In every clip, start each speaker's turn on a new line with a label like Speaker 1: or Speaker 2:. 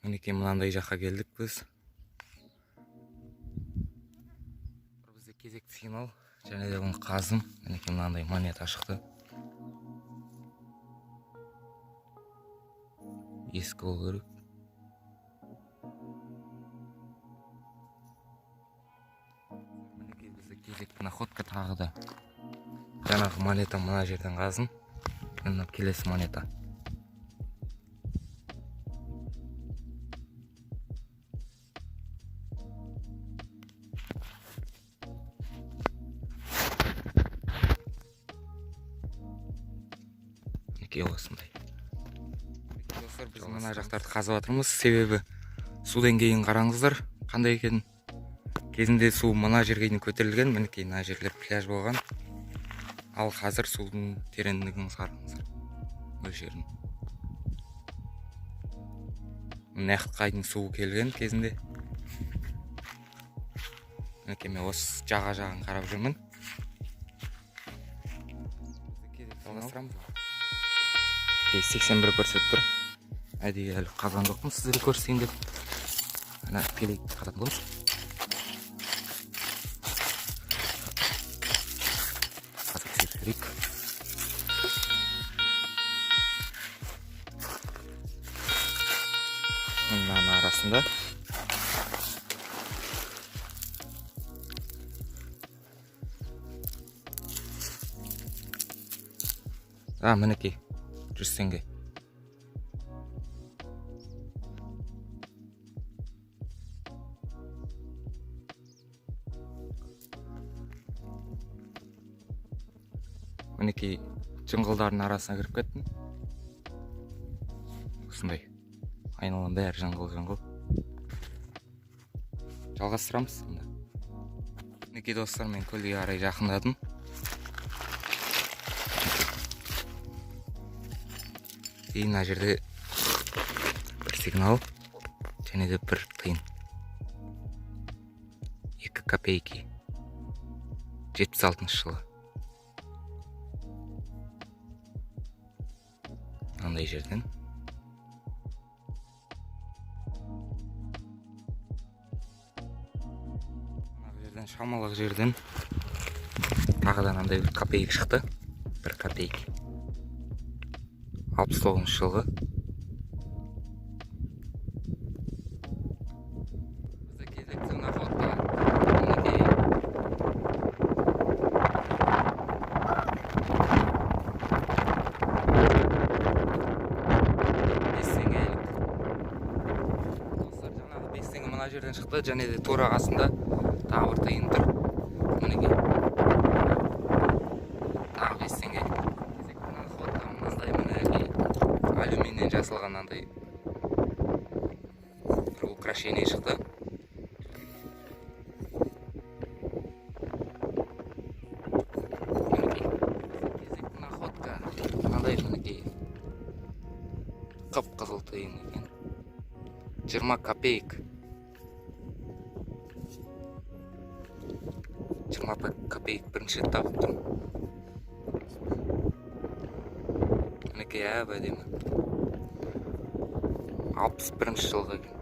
Speaker 1: Мінекей мынандай жаққа келдік біз. Бізде кезекті сигнал. Және де оны қаздым. Мінекей мынандай монета шықты. Ескі болу керек. Мінекей бізде кезекті находка тағы да. Жаңағы монета мына жерден қаздым. Мына келесі монета. Осындай. Достар, біз мына жақтарды қазып жатырмыз. Себебі су деңгейін қараңыздар, қандай екен. Кезінде су мына жерге дейін көтерілген, мінекей мына жерлер пляж болған. Ал қазір судың тереңдігін қараңыздар. Мөлшерін. Мына дейін су келген кезінде. Мінекей мен осы жаға-жағын қарап жүрмін. 81 көрсетіп тұр. Әдейі әлі қазған жоқпын, сіздерге көрсетейін деп. Ана келейік қазан болмыз. Қазақ серкерейік. Мынаның арасында. Мінекей. 100 теңге. Мінекей жыңғылдардың арасына кіріп кеттім. Осындай. Айналым бәрі жыңғыл. Жалғастырамыз. Мінекей достар, мен көлге қарай жақындадым. Мына жерде бір сигнал, және де бір тиын. 2 копейки. 76 жылы. Мынандай жерден. Шамалық жерден тағыдан андай бір копейк шықты. 1 копейк. 69 жылғы. Бізде кезекті находка. Мінекей. Достар, жаңағы 5 теңге мына жерден шықты. Және де тура қасында тағы бір тиын тұр. Мінекей. Тағы 5 теңге. Алюминнен жасалған андай бір украшение шықты. Кезекті находка. Мынандай мінекей. Қып-қызыл тиын екен. 20 копейк. 20 копейк бірінші тағып тұрмын. Мінекей әдемі. 61 жылғы екен.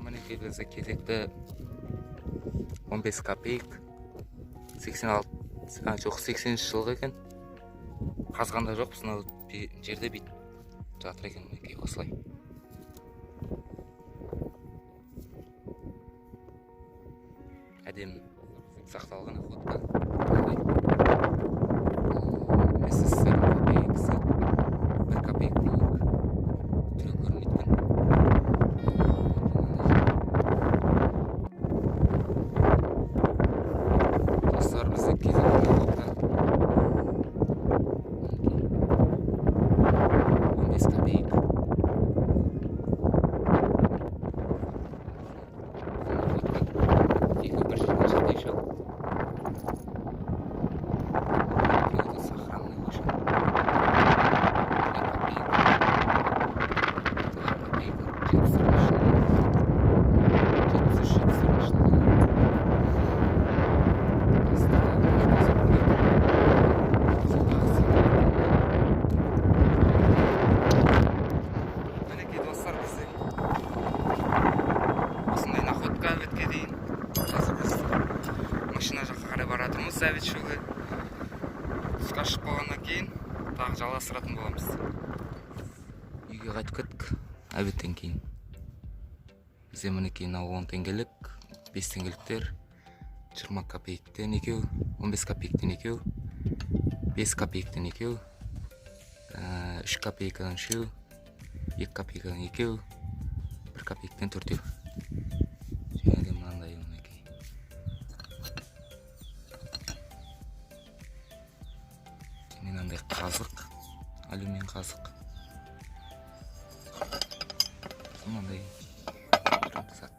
Speaker 1: Мінекей бізде кезекті 15 копейк. 80 жылғы екен. Қазғанда жоқ, мынау жерде бүйтіп жатыр екен. Мінекей осылай. Әдемі сақталған находка. тағы жалғастыратын боламыз. Үйге қайтып кеттік обедтен кейін. Бізде мінекей мынау 10 теңгелік, 5 теңгеліктер, 20 копейктен екеу, 15 копейктен екеу, 5 копейктен екеу, 3 копейкадан үшеу, 2 копейкадан екеу, 1 копейктен төртеу. Және де мынандай мінекей. Және мынандай қазық, алюмин қазық. Мынандай зат.